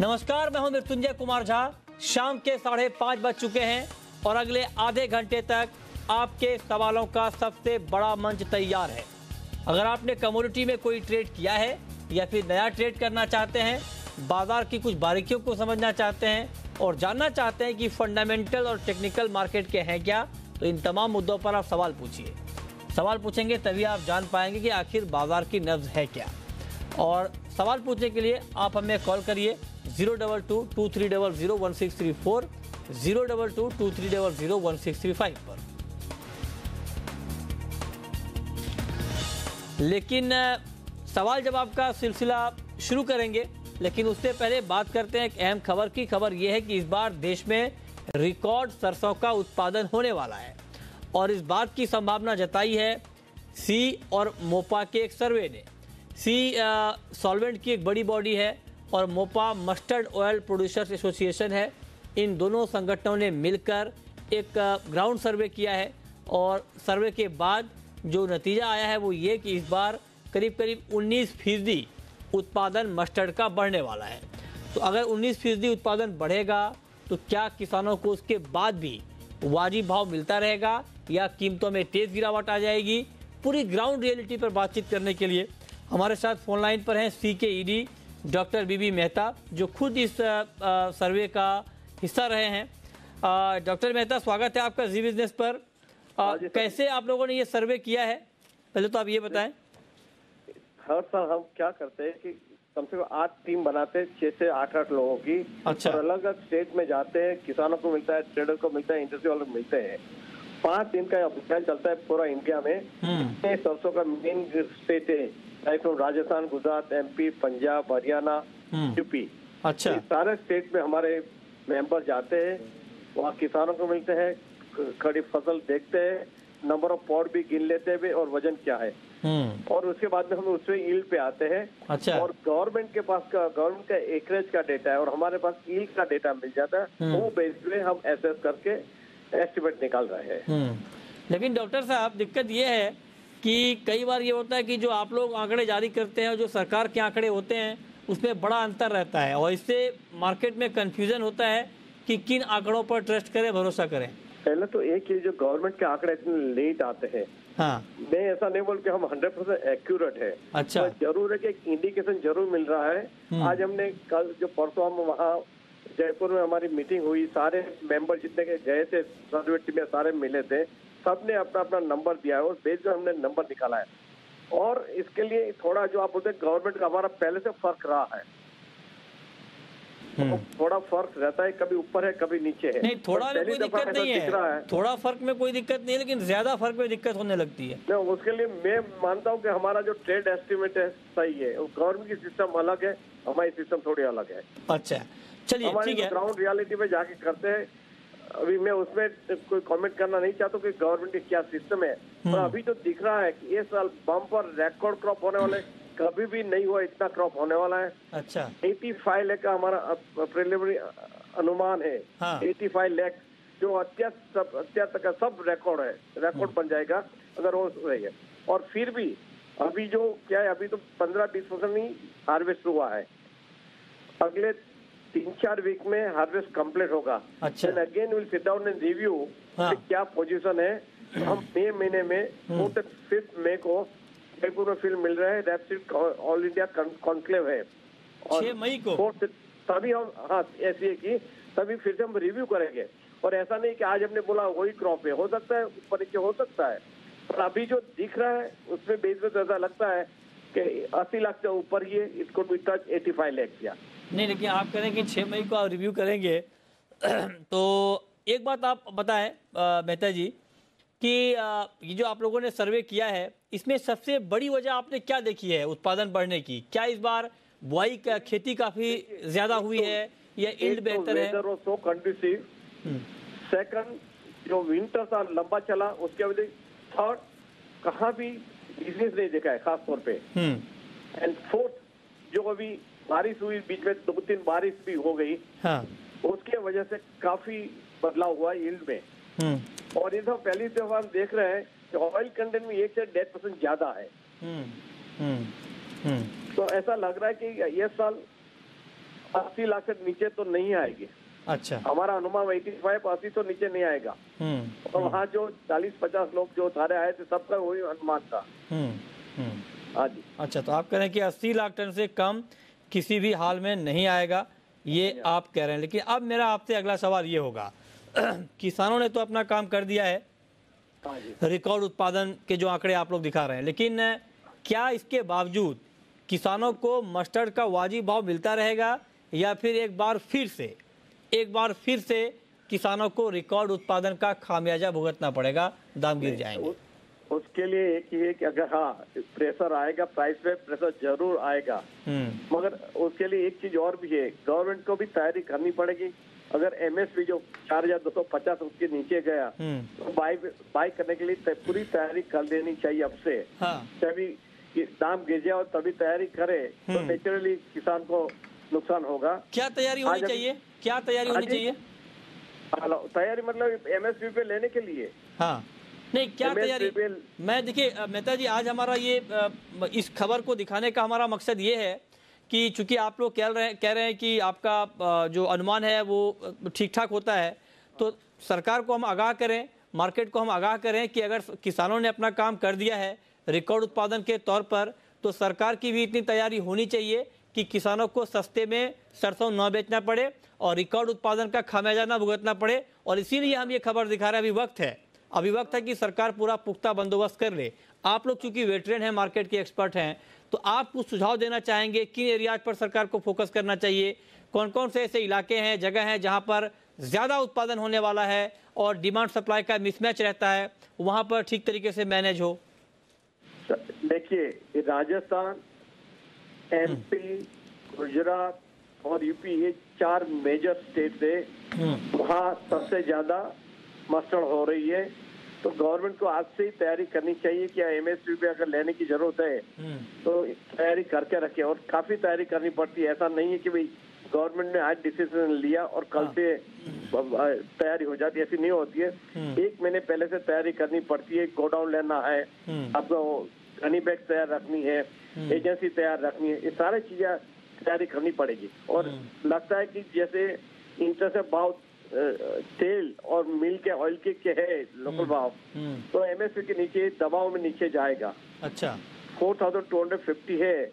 नमस्कार, मैं हूं मृत्युंजय कुमार झा। शाम के 5:30 बज चुके हैं और अगले आधे घंटे तक आपके सवालों का सबसे बड़ा मंच तैयार है। अगर आपने कमोडिटी में कोई ट्रेड किया है या फिर नया ट्रेड करना चाहते हैं, बाजार की कुछ बारीकियों को समझना चाहते हैं और जानना चाहते हैं कि फंडामेंटल और टेक्निकल मार्केट के हैं क्या, तो इन तमाम मुद्दों पर आप सवाल पूछिए। सवाल पूछेंगे तभी आप जान पाएंगे कि आखिर बाजार की नब्ज है क्या। और सवाल पूछने के लिए आप हमें कॉल करिए 02223001634, 02223001635 पर। लेकिन सवाल जवाब का सिलसिला शुरू करेंगे, लेकिन उससे पहले बात करते हैं एक अहम खबर की। खबर यह है कि इस बार देश में रिकॉर्ड सरसों का उत्पादन होने वाला है और इस बात की संभावना जताई है सी और मोपा के एक सर्वे ने। सी सॉल्वेंट की एक बड़ी बॉडी है और Mopa mustard oil producers association है। इन दोनों संगठनों ने मिलकर एक ग्राउंड सर्वे किया है और सर्वे के बाद जो नतीजा आया है वो ये कि इस बार करीब 19% उत्पादन मस्टर्ड का बढ़ने वाला है। तो अगर 19% उत्पादन बढ़ेगा तो क्या किसानों को उसके बाद भी वाजिब भाव मिलता रहेगा या कीमतों में तेज गिरावट आ जाएगी? पूरी ग्राउंड रियलिटी पर बातचीत करने के लिए हमारे साथ फोन लाइन पर हैं सी के ईडी डॉक्टर बीबी मेहता, जो खुद इस सर्वे का हिस्सा रहे हैं। डॉक्टर मेहता, स्वागत है आपका जी बिजनेस पर। कैसे आप लोगों ने ये सर्वे किया है, पहले तो आप ये बताएं। हर साल हम क्या करते हैं कि कम से कम 8 टीम बनाते हैं, 6 से 8 लोगों की। अच्छा। और अलग अलग स्टेट में जाते हैं, किसानों को मिलता है, ट्रेडर को मिलता है, इंडस्ट्री वालों को मिलते हैं। 5 दिन का अभियान चलता है पूरा इंडिया में। सरसों का मेन स्टेट है राजस्थान, गुजरात, एमपी, पंजाब, हरियाणा, यूपी। अच्छा। इस सारे स्टेट में हमारे मेंबर जाते हैं, वहाँ किसानों को मिलते हैं, खड़ी फसल देखते हैं, नंबर ऑफ पॉट भी गिन लेते हैं और वजन क्या है। और उसके बाद में हम उसमें यील्ड पे आते हैं। अच्छा। और गवर्नमेंट का एकरेज का डेटा है और हमारे पास यील्ड का डेटा मिल जाता है। वो बेस पे हम एसेस करके एस्टिमेट निकाल रहे हैं। लेकिन डॉक्टर साहब, दिक्कत ये है कि कई बार ये होता है कि जो आप लोग आंकड़े जारी करते हैं और जो सरकार के आंकड़े होते हैं उसमें बड़ा अंतर रहता है और इससे मार्केट में कंफ्यूजन होता है कि किन आंकड़ों पर ट्रस्ट करें, भरोसा करें। पहले तो एक ही, जो गवर्नमेंट के आंकड़े इतने लेट आते हैं। हाँ। मैं ऐसा नहीं बोल के हम 100% एक्यूरेट है। अच्छा। तो जरूर है कि एक इंडिकेशन जरूर मिल रहा है। आज हमने कल जो परसों हम वहाँ जयपुर में हमारी मीटिंग हुई, सारे मेंबर जितने के गए थे सर्वे टीम में सारे मिले थे, सबने अपना अपना नंबर दिया है और बेस पे हमने नंबर निकाला है। और इसके लिए थोड़ा जो आप बोलते हैं गवर्नमेंट का हमारा पहले से फर्क रहा है, तो थोड़ा फर्क रहता है, कभी ऊपर है कभी नीचे है। नहीं, थोड़ा में कोई दिक्कत नहीं है, थोड़ा फर्क में कोई दिक्कत नहीं है, लेकिन ज्यादा फर्क में दिक्कत होने लगती है। नहीं, उसके लिए मैं मानता हूँ कि हमारा जो ट्रेड एस्टिमेट है सही है। गवर्नमेंट की सिस्टम अलग है, हमारी सिस्टम थोड़ी अलग है। अच्छा, चलिए ठीक है। ग्राउंड रियलिटी में जाके करते हैं। अभी मैं उसमें कोई कमेंट करना नहीं चाहता कि गवर्नमेंट की क्या सिस्टम है, पर अभी जो दिख रहा है कि ये साल बम्पर रिकॉर्ड क्रॉप होने वाले, कभी भी नहीं हुआ इतना क्रॉप होने वाला है। अच्छा। 85 लाख का हमारा प्रिलिमिनरी अनुमान है। हाँ। 85 लाख जो अत्यंत का सब रिकॉर्ड है, रिकॉर्ड बन जाएगा अगर वो रही है। और फिर भी अभी जो क्या है, अभी तो 15-20% ही हार्वेस्ट हुआ है। अगले 3-4 वीक में हार्वेस्ट कंप्लीट होगा। अच्छा। Again will sit down and review क्या पोजीशन है। हम मई महीने में 5 मई को जयपुर में फील्ड मिल रहा है, रैप्सिड ऑल इंडिया कॉन्क्लेव है और 6 मई को तभी हम, हाँ ऐसी है कि तभी फिर से हम रिव्यू करेंगे। और ऐसा नहीं कि आज हमने बोला वही क्रॉप है, हो सकता है ऊपर नीचे हो सकता है, पर अभी जो दिख रहा है उसमें बेस पे ऐसा लगता है कि 80 लाख से ऊपर ही है। इसको भी टच 85 लाख किया नहीं, लेकिन आप कह रहे हैं कि 6 मई को आप रिव्यू करेंगे तो एक बात आप बताएं मेहता जी कि ये जो आप लोगों ने सर्वे किया है, इसमें सबसे बड़ी वजह आपने क्या देखी है उत्पादन बढ़ने की? क्या इस बार बुआई का खेती काफी ज्यादा हुई है या यील्ड बेहतर है? सो कंडीसिव। सेकंड, जो विंटर था लंबा चला, उसके वजह। थर्ड, कहाँ भी बिजनेस नहीं देखा है खास तौर पे। एंड फोर्थ, जो अभी बारिश हुई बीच में 2-3 बारिश भी हो गई। हाँ। उसके वजह से काफी बदलाव हुआ यील्ड में। और ये सब पहली दफा हम देख रहे हैं कि ऑयल कंटेंट में 1 से 1.5% ज्यादा है। तो ऐसा लग रहा है कि ये साल 80 लाख से नीचे तो नहीं आएगी। अच्छा, हमारा अनुमान 85-80 तो नीचे नहीं आएगा। और वहाँ जो 40-50 लोग जो सारे आए थे सबका वही अनुमान था। हाँ जी। अच्छा, तो आप कह रहे हैं कि 80 लाख टन से कम किसी भी हाल में नहीं आएगा, ये आप कह रहे हैं। लेकिन अब मेरा आपसे अगला सवाल ये होगा किसानों ने तो अपना काम कर दिया है, हाँ जी। रिकॉर्ड उत्पादन के जो आंकड़े आप लोग दिखा रहे हैं, लेकिन क्या इसके बावजूद किसानों को मस्टर्ड का वाजिब भाव मिलता रहेगा या फिर एक बार फिर से किसानों को रिकॉर्ड उत्पादन का खामियाजा भुगतना पड़ेगा, दाम गिर जाएंगे? उसके लिए एक ही है कि अगर हाँ प्रेशर आएगा, प्राइस पे प्रेशर जरूर आएगा, मगर उसके लिए एक चीज और भी है, गवर्नमेंट को भी तैयारी करनी पड़ेगी। अगर एमएसपी जो 4,250 उसके नीचे गया तो बाई करने के लिए पूरी तैयारी कर लेनी चाहिए अब से। तभी दाम गिर जाए और तभी तैयारी करे तो नेचुरली किसान को नुकसान होगा। क्या तैयारी होनी चाहिए? क्या तैयारी होनी चाहिए? तैयारी मतलब एमएसपी पे लेने के लिए। हाँ, नहीं, क्या तैयारी? मैं देखिए मेहता जी, आज हमारा ये इस खबर को दिखाने का हमारा मकसद ये है कि चूंकि आप लोग कह रहे हैं कि आपका जो अनुमान है वो ठीक ठाक होता है, तो सरकार को हम आगाह करें, मार्केट को हम आगाह करें कि अगर किसानों ने अपना काम कर दिया है रिकॉर्ड उत्पादन के तौर पर, तो सरकार की भी इतनी तैयारी होनी चाहिए कि किसानों को सस्ते में सरसों न बेचना पड़े और रिकॉर्ड उत्पादन का खामियाजा न भुगतना पड़े। और इसीलिए हम ये खबर दिखा रहे हैं। अभी वक्त है कि सरकार पूरा पुख्ता बंदोबस्त कर ले। आप लोग चूंकि वेटरन हैं, मार्केट के एक्सपर्ट हैं, तो आप कुछ सुझाव देना चाहेंगे किन एरियाज पर सरकार को फोकस करना चाहिए? कौन कौन से ऐसे इलाके हैं, जगह हैं जहां पर ज़्यादा उत्पादन होने वाला है और डिमांड सप्लाई का मिसमैच रहता है, वहां पर ठीक तरीके से मैनेज हो? देखिए, राजस्थान, एमपी, गुजरात और यूपी, ये 4 मेजर स्टेट है, वहाँ सबसे ज्यादा मस्टर्ड हो रही है। तो गवर्नमेंट को आज से ही तैयारी करनी चाहिए कि एमएसपी पे अगर लेने की जरूरत है तो तैयारी करके रखे, और काफी तैयारी करनी पड़ती है। ऐसा नहीं है कि भाई गवर्नमेंट ने आज डिसीजन लिया और कल से तैयारी हो जाती है, ऐसी नहीं होती है। 1 महीने पहले से तैयारी करनी पड़ती है। गोडाउन लेना है, आपको गनी बैग तैयार रखनी है, एजेंसी तैयार रखनी है, ये सारी चीजें तैयारी करनी पड़ेगी। और लगता है कि जैसे इंटर से भाव तेल और मिल के ऑयल के है लोकल भाव, तो एमएसपी के नीचे दबाव में नीचे जाएगा। अच्छा, 4,250 है,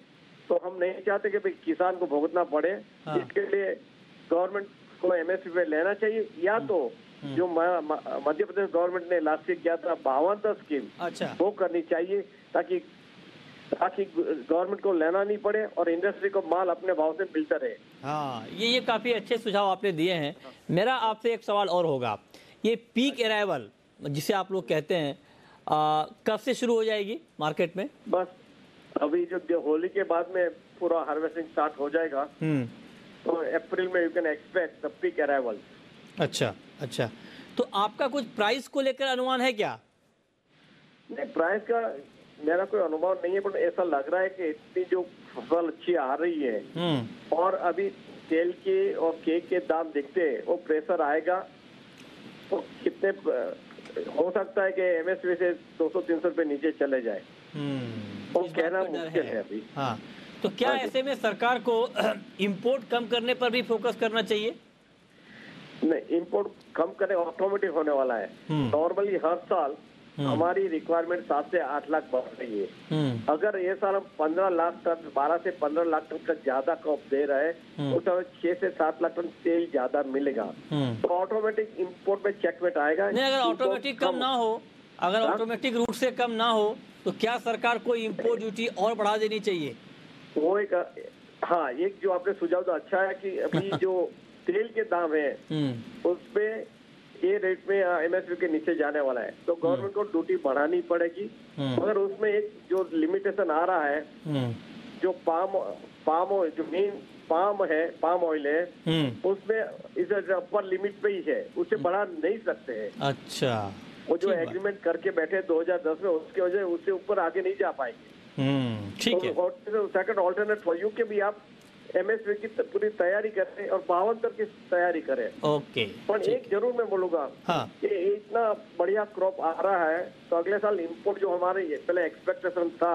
तो हम नहीं चाहते कि भाई किसान को भुगतना पड़े। इसके लिए गवर्नमेंट को एमएसपी पे लेना चाहिए, या तो जो मध्य प्रदेश गवर्नमेंट ने लास्ट ईयर किया था 52 स्कीम, अच्छा, वो करनी चाहिए ताकि गवर्नमेंट को लेना नहीं पड़े और इंडस्ट्री को माल अपने भाव से मिलता रहे। हाँ, ये काफी अच्छे सुझाव आपने दिए हैं। मेरा आपसे एक सवाल और होगा, ये पीक अराइवल जिसे आप लोग कहते हैं, कब से शुरू हो जाएगी मार्केट में? बस अभी जो होली के बाद में पूरा हार्वेस्टिंग स्टार्ट हो जाएगा, तो अप्रैल में you can expect the peak arrival. अच्छा, तो आपका कुछ प्राइस को लेकर अनुमान है क्या? नहीं, प्राइस का मेरा कोई अनुभव नहीं है, पर ऐसा लग रहा है कि इतनी जो फसल अच्छी आ रही है और अभी तेल के और केक के दाम दिखते हैं, वो प्रेशर आएगा तो कितने हो सकता है कि एमएसपी से 200-300 रुपए नीचे चले जाए, वो कहना मुश्किल है अभी। हाँ, तो क्या ऐसे में सरकार को इंपोर्ट कम करने पर भी फोकस करना चाहिए? नहीं, इंपोर्ट कम करने ऑटोमेटिक होने वाला है। नॉर्मली हर साल हमारी रिक्वायरमेंट 7 से 8 लाख बढ़ रही है। अगर ये साल हम 15 लाख टन, 12 से 15 लाख टन का ज्यादा क्रॉप दे रहे हैं, तो 6 से 7 लाख टन तेल ज्यादा मिलेगा, तो ऑटोमेटिक इंपोर्ट में चेकमेट आएगा। नहीं, अगर ऑटोमेटिक कम ना हो, अगर ऑटोमेटिक रूट से कम ना हो, तो क्या सरकार को इंपोर्ट ड्यूटी और बढ़ा देनी चाहिए? वो एक, हाँ, एक जो आपने सुझाव तो अच्छा है कि अभी जो तेल के दाम है उसपे ये रेट में एमएसपी के नीचे जाने वाला है, तो गवर्नमेंट को ड्यूटी बढ़ानी पड़ेगी। मगर उसमें एक जो लिमिटेशन आ रहा है, जो जो मेन पाम ऑयल है, उसमें इस अपर लिमिट पे ही है, उससे बढ़ा नहीं सकते हैं। अच्छा, वो जो एग्रीमेंट करके बैठे 2010 में, उसकी वजह उससे ऊपर आगे नहीं जा पाएंगे। ठीक है। सेकंड ऑल्टरनेट फॉर यू के भी आप एमएसपी की पूरी तैयारी करें और 52 तक की तैयारी करें। ओके, पर एक जरूर मैं बोलूंगा, कि इतना बढ़िया क्रॉप आ रहा है, तो अगले साल इंपोर्ट जो हमारे पहले एक्सपेक्टेशन था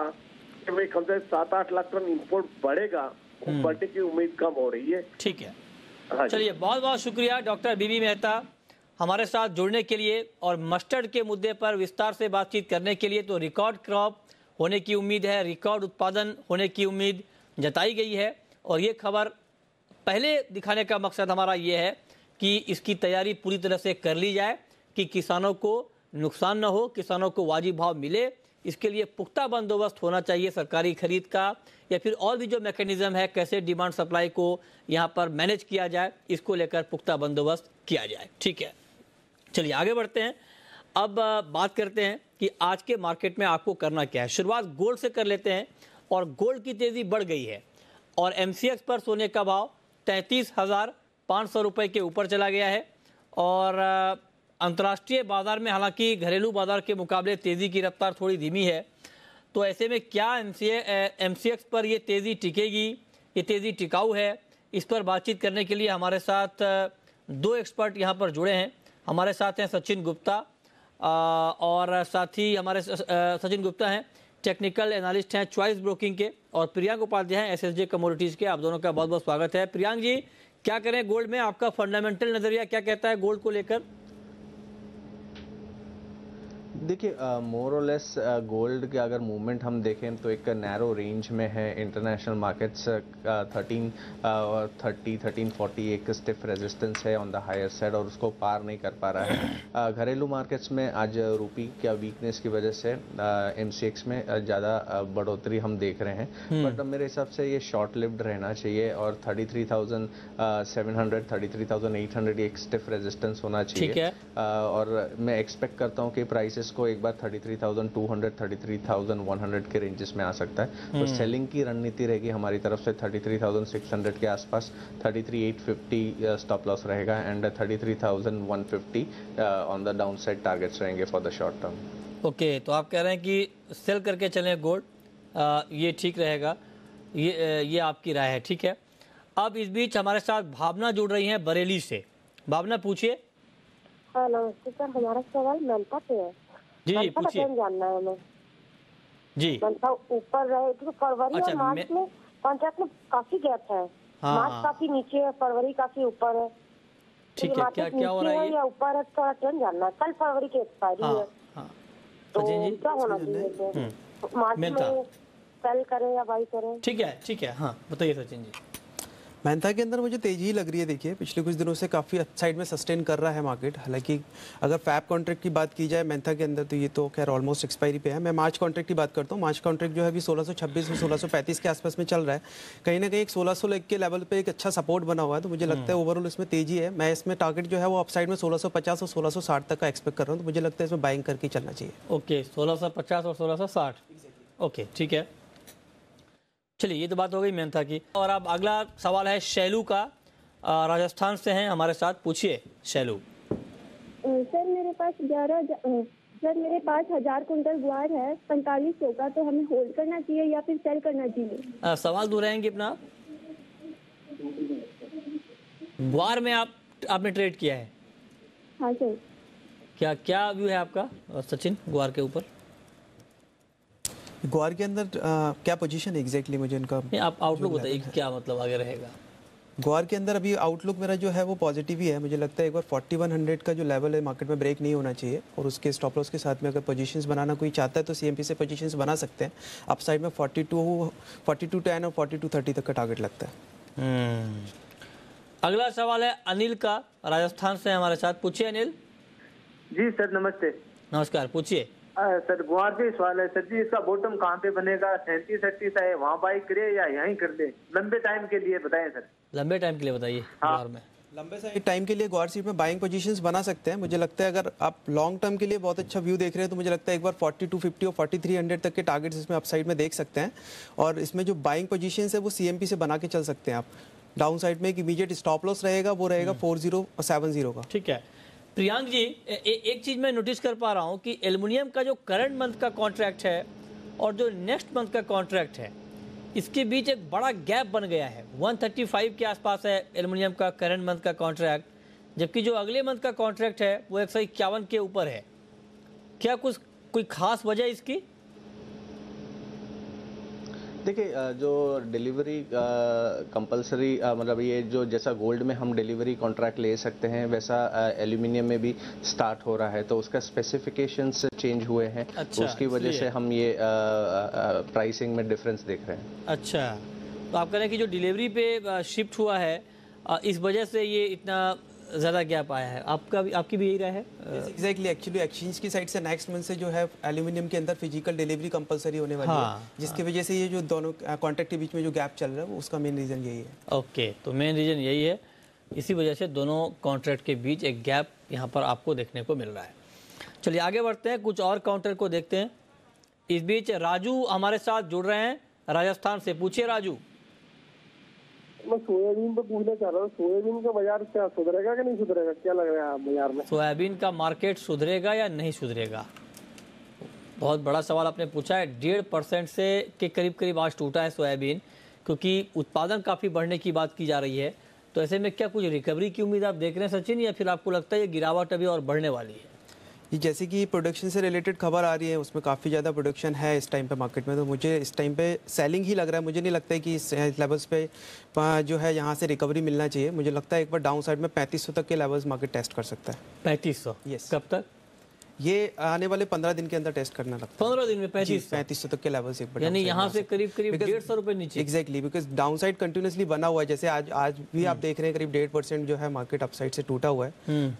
कि भाई कम से 7-8 लाख टन इंपोर्ट बढ़ेगा, बढ़ने की उम्मीद कम हो रही है। ठीक है, हाँ जी। चलिए बहुत बहुत शुक्रिया डॉक्टर बीबी मेहता हमारे साथ जुड़ने के लिए और मस्टर्ड के मुद्दे पर विस्तार से बातचीत करने के लिए। तो रिकॉर्ड क्रॉप होने की उम्मीद है, रिकॉर्ड उत्पादन होने की उम्मीद जताई गई है और ये खबर पहले दिखाने का मकसद हमारा ये है कि इसकी तैयारी पूरी तरह से कर ली जाए कि किसानों को नुकसान न हो, किसानों को वाजिब भाव मिले। इसके लिए पुख्ता बंदोबस्त होना चाहिए सरकारी खरीद का, या फिर और भी जो मैकेनिज्म है कैसे डिमांड सप्लाई को यहाँ पर मैनेज किया जाए, इसको लेकर पुख्ता बंदोबस्त किया जाए। ठीक है, चलिए आगे बढ़ते हैं। अब बात करते हैं कि आज के मार्केट में आपको करना क्या है। शुरुआत गोल्ड से कर लेते हैं और गोल्ड की तेज़ी बढ़ गई है और MCX पर सोने का भाव 33,500 रुपये के ऊपर चला गया है और अंतर्राष्ट्रीय बाजार में हालांकि घरेलू बाजार के मुकाबले तेज़ी की रफ्तार थोड़ी धीमी है। तो ऐसे में क्या MCX पर ये तेज़ी टिकेगी, ये तेज़ी टिकाऊ है? इस पर बातचीत करने के लिए हमारे साथ दो एक्सपर्ट यहाँ पर जुड़े हैं। हमारे साथ हैं सचिन गुप्ता और साथ ही हमारे सचिन गुप्ता हैं टेक्निकल एनालिस्ट हैं चॉइस ब्रोकिंग के, और प्रियांक उपाध्याय हैं SSJ कमोडिटीज़ के। आप दोनों का बहुत बहुत स्वागत है। प्रियांक जी, क्या करें गोल्ड में, आपका फंडामेंटल नज़रिया क्या कहता है गोल्ड को लेकर? देखिए मोर और लेस गोल्ड के अगर मूवमेंट हम देखें तो एक नैरो रेंज में है। इंटरनेशनल मार्केट्स 1340 एक स्टिफ रेजिस्टेंस है ऑन द हायर साइड और उसको पार नहीं कर पा रहा है। घरेलू मार्केट्स में आज रुपी क्या वीकनेस की वजह से MCX में ज़्यादा बढ़ोतरी हम देख रहे हैं, बट मेरे हिसाब से ये शॉर्ट लिव्ड रहना चाहिए और 33,700 33,800 एक स्टिफ रेजिस्टेंस होना चाहिए। और मैं एक्सपेक्ट करता हूँ कि प्राइसेस को एक बार 33,200 33,100 के रेंजेस में आ सकता है। तो सेलिंग की रणनीति रहेगी हमारी तरफ से 33,600 के आसपास, 33,850 स्टॉप लॉस रहेगा and 33,150 on the down side targets रहेंगे for the short term. Okay, तो आप कह रहे हैं कि सेल करके चलें गोल्ड, ये ठीक रहेगा, ये आपकी राय है। ठीक है, अब इस बीच हमारे साथ भावना जुड़ रही हैं बरेली से। भावना पूछिए। हाँ नमस्ते सर, हमारा सवाल मेंथा पे है। जी पूछिए। जानना है हमें जी। मेंथा ऊपर रहे तो फरवरी और मार्च में कॉन्ट्रैक्ट में काफी गैप है। हाँ, मार्च काफी नीचे है, फरवरी काफी ऊपर है। ठीक है, क्या हो रहा है या ऊपर है, थोड़ा ट्रेंड जानना है। कल फरवरी की एक्सपायरी है, तो क्या होना चाहिए मार्च में, सेल करें या बाई करें? ठीक है, हाँ बताइए सचिन जी। मेंथा के अंदर मुझे तेजी ही लग रही है। देखिए पिछले कुछ दिनों से काफ़ी अपसाइड में सस्टेन कर रहा है मार्केट। हालांकि अगर फैप कॉन्ट्रैक्ट की बात की जाए मेंथा के अंदर तो ये तो खैर ऑलमोस्ट एक्सपायरी पे है। मैं मार्च कॉन्ट्रैक्ट की बात करता हूँ। मार्च कॉन्ट्रैक्ट जो है अभी 1626 से 1635 के आसपास में चल रहा है। कहीं ना कहीं एक 1600 के लेवल पर एक अच्छा सपोर्ट बना हुआ है, तो मुझे लगता है ओवरऑल इसमें तेजी है। मैं इसमें टारगेट जो है वो अपसाइड में 1650 और 1660 तक का एक्सपेक्ट कर रहा हूँ, तो मुझे लगता है इसमें बाइंग करके चलना चाहिए। ओके, 1650 और 1660। ओके ठीक है, चलिए ये तो बात हो गई मेंथा की। और अब अगला सवाल है शैलू का, राजस्थान से हैं हमारे साथ। पूछिए शैलू। सर मेरे पास 1000 कुंटल गुआर है 4500 का, तो हमें होल्ड करना चाहिए या फिर सेल करना चाहिए? सवाल दोहराएंगे अपना। गुआर में आपने ट्रेड किया है? हाँ सर। क्या व्यू है आपका सचिन गुआर के ऊपर? ग्वार के अंदर क्या पोजीशन है एग्जैक्टली मुझे इनका आप आउटलुक बताइए क्या मतलब आगे रहेगा। ग्वार के अंदर अभी आउटलुक मेरा जो है वो पॉजिटिव ही है। मुझे लगता है एक बार 4100 का जो लेवल है मार्केट में ब्रेक नहीं होना चाहिए, और उसके स्टॉप लॉस के साथ में अगर पोजीशंस बनाना कोई चाहता है तो CMP से पोजीशंस बना सकते हैं। अपसाइड में 4210 और 4230 तक का टारगेट लगता है। अगला सवाल है अनिल का, राजस्थान से हमारे साथ। पूछिए अनिल। जी सर नमस्ते। नमस्कार, पूछिए। सर गुआर से सवाल है सर जी, इसका बॉटम कहाँ पे बनेगा? 37-38 है, वहाँ बाई करे या यहीं कर दे? लंबे टाइम के लिए बताएं सर। लंबे टाइम के लिए बताइए। हाँ। में लंबे टाइम के लिए ग्वार सीट में बाइंग पोजीशंस बना सकते हैं। मुझे लगता है अगर आप लॉन्ग टर्म के लिए बहुत अच्छा व्यू देख रहे हैं तो मुझे लगता है एक बार 4250 और 4300 तक के टारगेट्स इसमें अपसाइड में देख सकते हैं, और इसमें जो बाइंग पोजीशंस है वो CMP से बना के चल सकते हैं आप। डाउन साइड में एक इमीडिएट स्टॉप लॉस रहेगा, वो रहेगा 4070 का। ठीक है प्रियांक जी, एक चीज मैं नोटिस कर पा रहा हूं कि एल्युमिनियम का जो करंट मंथ का कॉन्ट्रैक्ट है और जो नेक्स्ट मंथ का कॉन्ट्रैक्ट है, इसके बीच एक बड़ा गैप बन गया है। 135 के आसपास है एल्युमिनियम का करंट मंथ का कॉन्ट्रैक्ट, जबकि जो अगले मंथ का कॉन्ट्रैक्ट है वो 151 के ऊपर है। क्या कोई खास वजह इसकी? देखिए जो डिलीवरी कंपलसरी मतलब ये जो जैसा गोल्ड में हम डिलीवरी कॉन्ट्रैक्ट ले सकते हैं वैसा एल्यूमिनियम में भी स्टार्ट हो रहा है, तो उसका स्पेसिफिकेशंस चेंज हुए हैं। अच्छा, तो उसकी वजह से हम ये प्राइसिंग में डिफरेंस देख रहे हैं। अच्छा, तो आप कह रहे हैं कि जो डिलीवरी पे शिफ्ट हुआ है इस वजह से ये इतना ज़्यादा गैप आया है। आपकी भी यही राय है? एग्जैक्टली, एक्चुअली एक्सचेंज की साइड से नेक्स्ट मंथ से जो है एल्यूमिनियम के अंदर फिजिकल डिलीवरी कंपलसरी होने वाली है, जिसकी वजह से ये जो दोनों कॉन्ट्रैक्ट के बीच में जो गैप चल रहा है उसका मेन रीज़न यही है। ओके, तो मेन रीज़न यही है, इसी वजह से दोनों कॉन्ट्रैक्ट के बीच एक गैप यहाँ पर आपको देखने को मिल रहा है। चलिए आगे बढ़ते हैं, कुछ और कॉन्ट्रैक्ट को देखते हैं। इस बीच राजू हमारे साथ जुड़ रहे हैं राजस्थान से। पूछिए राजू। मैं सोयाबीन पे पूछना चाह रहा हूँ, सोयाबीन का बाजार क्या सुधरेगा कि नहीं सुधरेगा, क्या लग रहा है बाजार में? सोयाबीन का मार्केट सुधरेगा या नहीं सुधरेगा, बहुत बड़ा सवाल आपने पूछा है। 1.5% से के करीब आज टूटा है सोयाबीन, क्योंकि उत्पादन काफ़ी बढ़ने की बात की जा रही है। तो ऐसे में क्या कुछ रिकवरी की उम्मीद आप देख रहे हैं सचिन, या फिर आपको लगता है ये गिरावट अभी और बढ़ने वाली है? ये जैसे कि प्रोडक्शन से रिलेटेड खबर आ रही है, उसमें काफ़ी ज़्यादा प्रोडक्शन है इस टाइम पे मार्केट में, तो मुझे इस टाइम पे सेलिंग ही लग रहा है। मुझे नहीं लगता है कि इस लेवल्स पे जो है यहाँ से रिकवरी मिलना चाहिए। मुझे लगता है एक बार डाउन साइड में 3500 तक के लेवल्स मार्केट टेस्ट कर सकता है। 3500? यस। कब तक? ये आने वाले 15 दिन के अंदर टेस्ट करना लगता है। 15 दिन में 3500 तक के लेवल्स एक बार, यानी यहाँ से करीब 150 रुपए नीचे। Exactly, because down side continuously बना हुआ है। जैसे आज भी आप देख रहे हैं करीब 1.5% जो है मार्केट अपसाइड से टूटा हुआ है।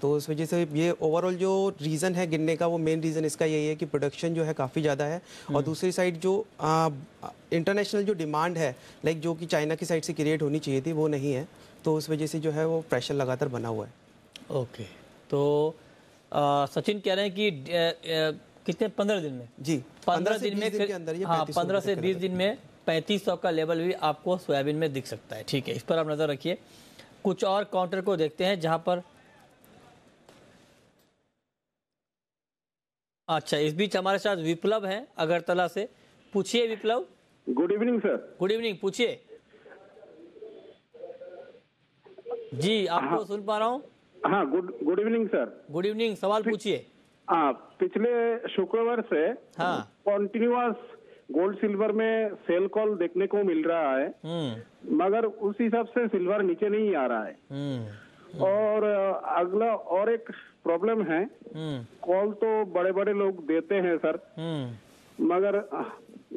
तो उस वजह से ये ओवरऑल जो रीजन है गिरने का, वो मेन रीजन इसका यही है कि प्रोडक्शन जो है काफ़ी ज़्यादा है, और दूसरी साइड जो इंटरनेशनल जो डिमांड है, लाइक जो कि चाइना की साइड से क्रिएट होनी चाहिए थी, वो नहीं है। तो उस वजह से जो है वो प्रेशर लगातार बना हुआ है। ओके, तो सचिन कह रहे हैं कि कितने 15 दिन में? जी, 15 दिन में के अंदर, हाँ 15 से 20 दिन में 3500 का लेवल भी आपको सोयाबीन में दिख सकता है। ठीक है, इस पर आप नजर रखिए। कुछ और काउंटर को देखते हैं जहां पर, अच्छा इस बीच हमारे साथ विप्लव हैं अगरतला से। पूछिए Biplab. Good evening sir. Good evening, पूछिए जी, आपको सुन पा रहा हूँ। हाँ, good evening sir. Good evening, सवाल पूछिए। पिछले शुक्रवार से कॉन्टिन्यूअस गोल्ड सिल्वर में सेल कॉल देखने को मिल रहा है, मगर उस हिसाब से सिल्वर नीचे नहीं आ रहा है। और अगला और एक प्रॉब्लम है, कॉल तो बड़े बड़े लोग देते हैं सर, मगर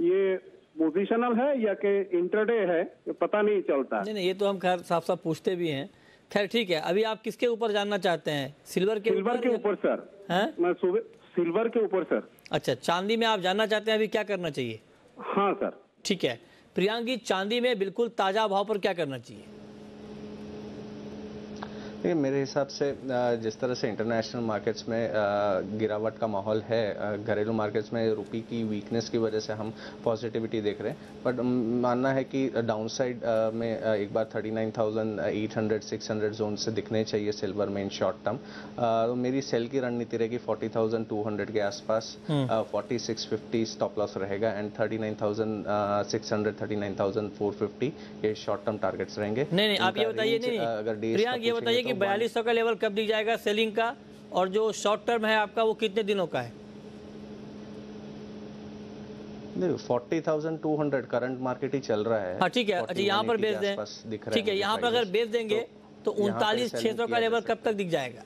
ये पोजिशनल है या कि इंटरडे है, पता नहीं चलता। नहीं, ये तो हम खैर साफ साफ पूछते भी हैं। खैर ठीक है, अभी आप किसके ऊपर जानना चाहते हैं? सिल्वर के ऊपर सर। हैं? मैं सिल्वर के ऊपर सर। अच्छा, चांदी में आप जानना चाहते हैं अभी क्या करना चाहिए? हाँ सर। ठीक है प्रियांक जी, चांदी में बिल्कुल ताजा भाव पर क्या करना चाहिए? मेरे हिसाब से जिस तरह से इंटरनेशनल मार्केट्स में गिरावट का माहौल है, घरेलू मार्केट्स में रुपी की वीकनेस की वजह से हम पॉजिटिविटी देख रहे हैं, बट मानना है कि डाउन साइड में एक बार 39,800 600 जोन से दिखने चाहिए सिल्वर में इन शॉर्ट टर्म। तो मेरी सेल की रणनीति रहेगी 40,200 के आसपास, 4650 स्टॉप लॉस रहेगा, एंड 39,600 39,450 ये शॉर्ट टर्म टारगेट्स रहेंगे। नहीं, आप ये बताइए, नहीं अगर प्रियांक ये बताइए कि 4200 का लेवल कब दिख जाएगा सेलिंग का, और जो शॉर्ट टर्म है आपका वो कितने दिनों का है? 40,200 करंट मार्केट ही चल रहा है। हाँ ठीक है, अच्छा यहाँ पर बेच दें, ठीक है, यहाँ पर अगर बेच देंगे तो 39,600 का लेवल कब तक दिख जाएगा?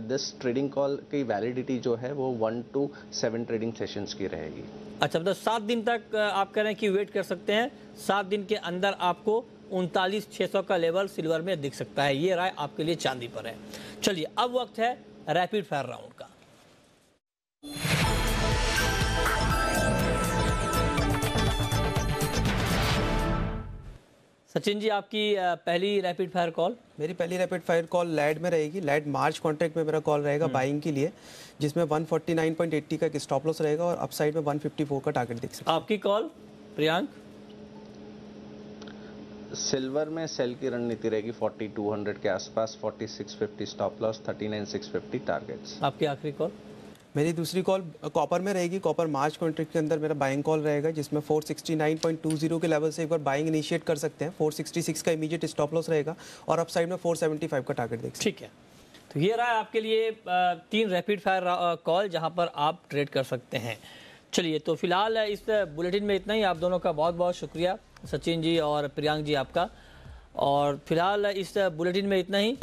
दिस ट्रेडिंग कॉल की वैलिडिटी जो है वो 1 to 7 ट्रेडिंग सेशंस की रहेगी। अच्छा, मतलब 7 दिन तक आप कह रहे हैं कि वेट कर सकते हैं, 7 दिन के अंदर आपको 39,600 का लेवल सिल्वर में दिख सकता है। ये राय आपके लिए चांदी पर है। चलिए अब वक्त है रैपिड फायर राउंड का। सचिन जी, आपकी पहली रैपिड फायर कॉल? मेरी पहली रैपिड फायर कॉल लैड में रहेगी। लैड मार्च कॉन्ट्रैक्ट में मेरा कॉल रहेगा बाइंग के लिए, जिसमें 149.80 का एक स्टॉप लॉस रहेगा और अपसाइड में 154 का टारगेट देख सकते हैं। आपकी कॉल प्रियांक? सिल्वर में सेल की रणनीति रहेगी 4200 के आसपास, 4650 स्टॉप लॉस, 39650 टारगेट्स। आपकी आखिरी कॉल? मेरी दूसरी कॉल कॉपर में रहेगी। कॉपर मार्च कॉन्ट्रैक्ट के अंदर मेरा बाइंग कॉल रहेगा, जिसमें 469.20 के लेवल से एक बार बाइंग इनिशिएट कर सकते हैं। 466 का इमीडिएट स्टॉप लॉस रहेगा और अपसाइड में 475 का टारगेट देख सकते हैं। ठीक है, तो ये रहा आपके लिए 3 रैपिड फायर कॉल जहां पर आप ट्रेड कर सकते हैं। चलिए, तो फिलहाल इस बुलेटिन में इतना ही। आप दोनों का बहुत बहुत शुक्रिया, सचिन जी और प्रियांक जी आपका। और फिलहाल इस बुलेटिन में इतना ही।